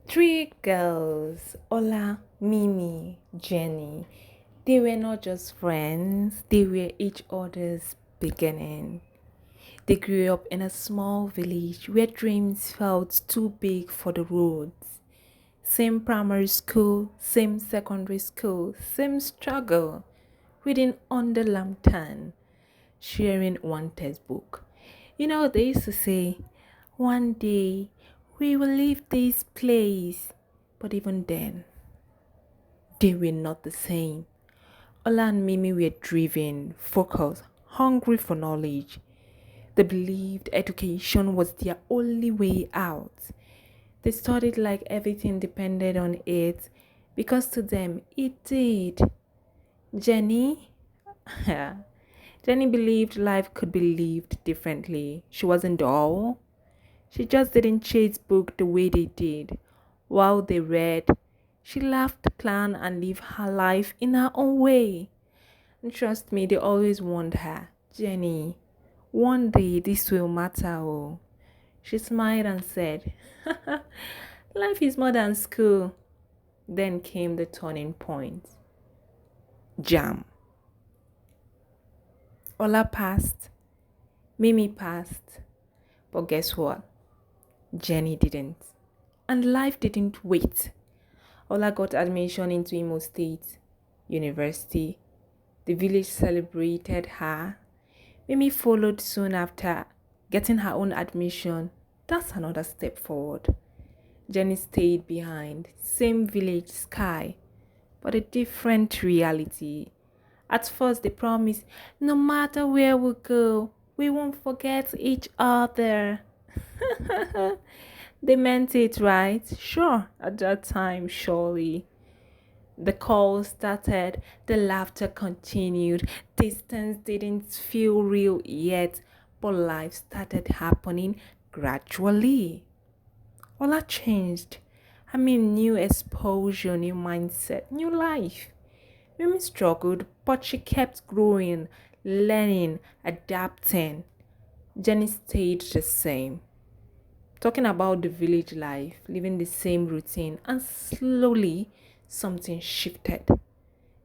Three girls, Ola, Mimi, Jenny. They were not just friends, they were each other's beginning. They grew up in a small village where dreams felt too big for the roads. Same primary school, same secondary school, same struggle. Reading under lantern, sharing one textbook. They used to say, one day we will leave this place. But even then, they were not the same. Ola and Mimi were driven, focused, hungry for knowledge. They believed education was their only way out. They studied like everything depended on it because to them it did. Jenny? Jenny believed life could be lived differently. She wasn't dull. She just didn't chase book the way they did. While they read, she laughed, planned, and lived her life in her own way. And trust me, they always warned her, Jenny, one day this will matter. Oh. She smiled and said, life is more than school. Then came the turning point. Jam. Ola passed, Mimi passed, but guess what? Jenny didn't. And life didn't wait. Ola got admission into Imo State University. The village celebrated her. Mimi followed soon after, getting her own admission. That's another step forward. Jenny stayed behind. Same village sky, but a different reality. At first, they promised, no matter where we go, we won't forget each other. They meant it, right? Sure, at that time, surely. The call started, the laughter continued, distance didn't feel real yet, but life started happening gradually. Ola changed. New exposure, new mindset, new life. Mimi struggled, but she kept growing, learning, adapting. Jenny stayed the same. Talking about the village life, living the same routine, and slowly something shifted.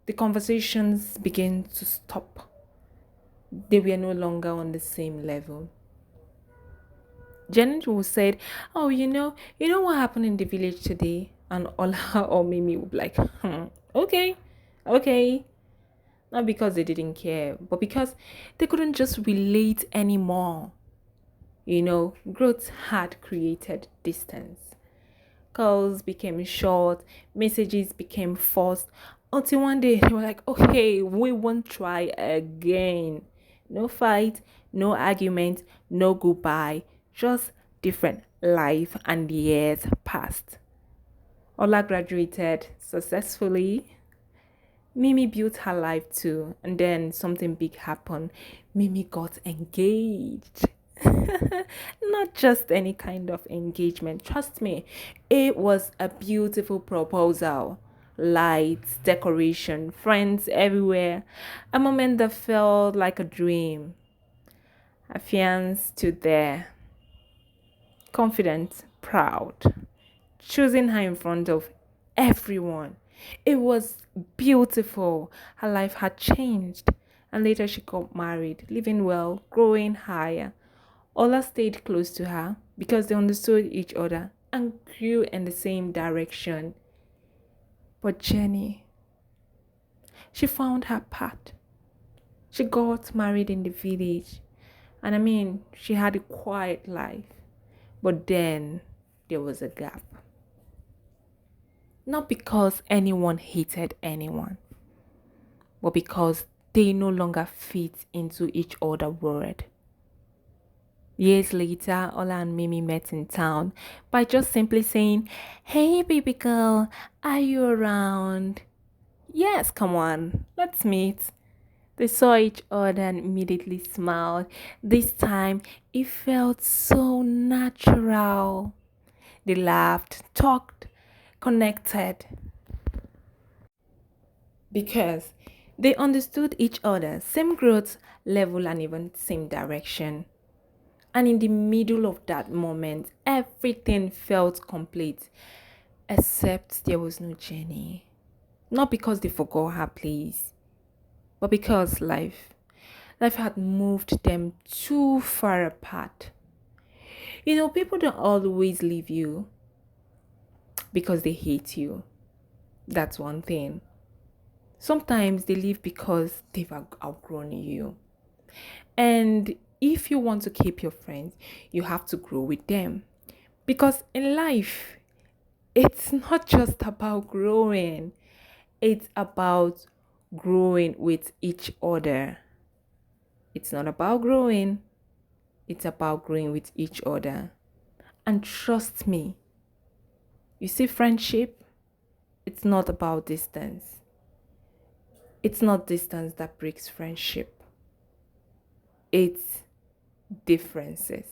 The conversations began to stop. They were no longer on the same level. Jenny will said, "Oh, you know what happened in the village today?" And Ola or Mimi would be like, okay, okay. Not because they didn't care, but because they couldn't just relate anymore. Growth had created distance. Calls became short, messages became forced, until one day they were like, okay, we won't try again. No fight, no argument, no goodbye, just different life, and years passed. Ola graduated successfully. Mimi built her life too, and then something big happened. Mimi got engaged. Not just any kind of engagement, trust me, it was a beautiful proposal. Lights, decoration, friends everywhere. A moment that felt like a dream. Afian stood there, confident, proud, choosing her in front of everyone. It was beautiful. Her life had changed. And later she got married, living well, growing higher. Ola stayed close to her because they understood each other and grew in the same direction. But Jenny, she found her path. She got married in the village. And she had a quiet life. But then there was a gap. Not because anyone hated anyone, but because they no longer fit into each other's world. Years later, Ola and Mimi met in town by just simply saying, "Hey, baby girl, are you around?" Yes, come on, let's meet. They saw each other and immediately smiled. This time, it felt so natural. They laughed, talked, connected because they understood each other, same growth level and even same direction. And in the middle of that moment, everything felt complete. except there was no Jenny. Not because they forgot her place, but because life had moved them too far apart. People don't always leave you because they hate you. That's one thing. Sometimes they leave because they've outgrown you. And if you want to keep your friends, you have to grow with them. Because in life, it's not just about growing, it's about growing with each other. It's not about growing, it's about growing with each other. And trust me, you see, friendship, it's not about distance. It's not distance that breaks friendship, it's differences.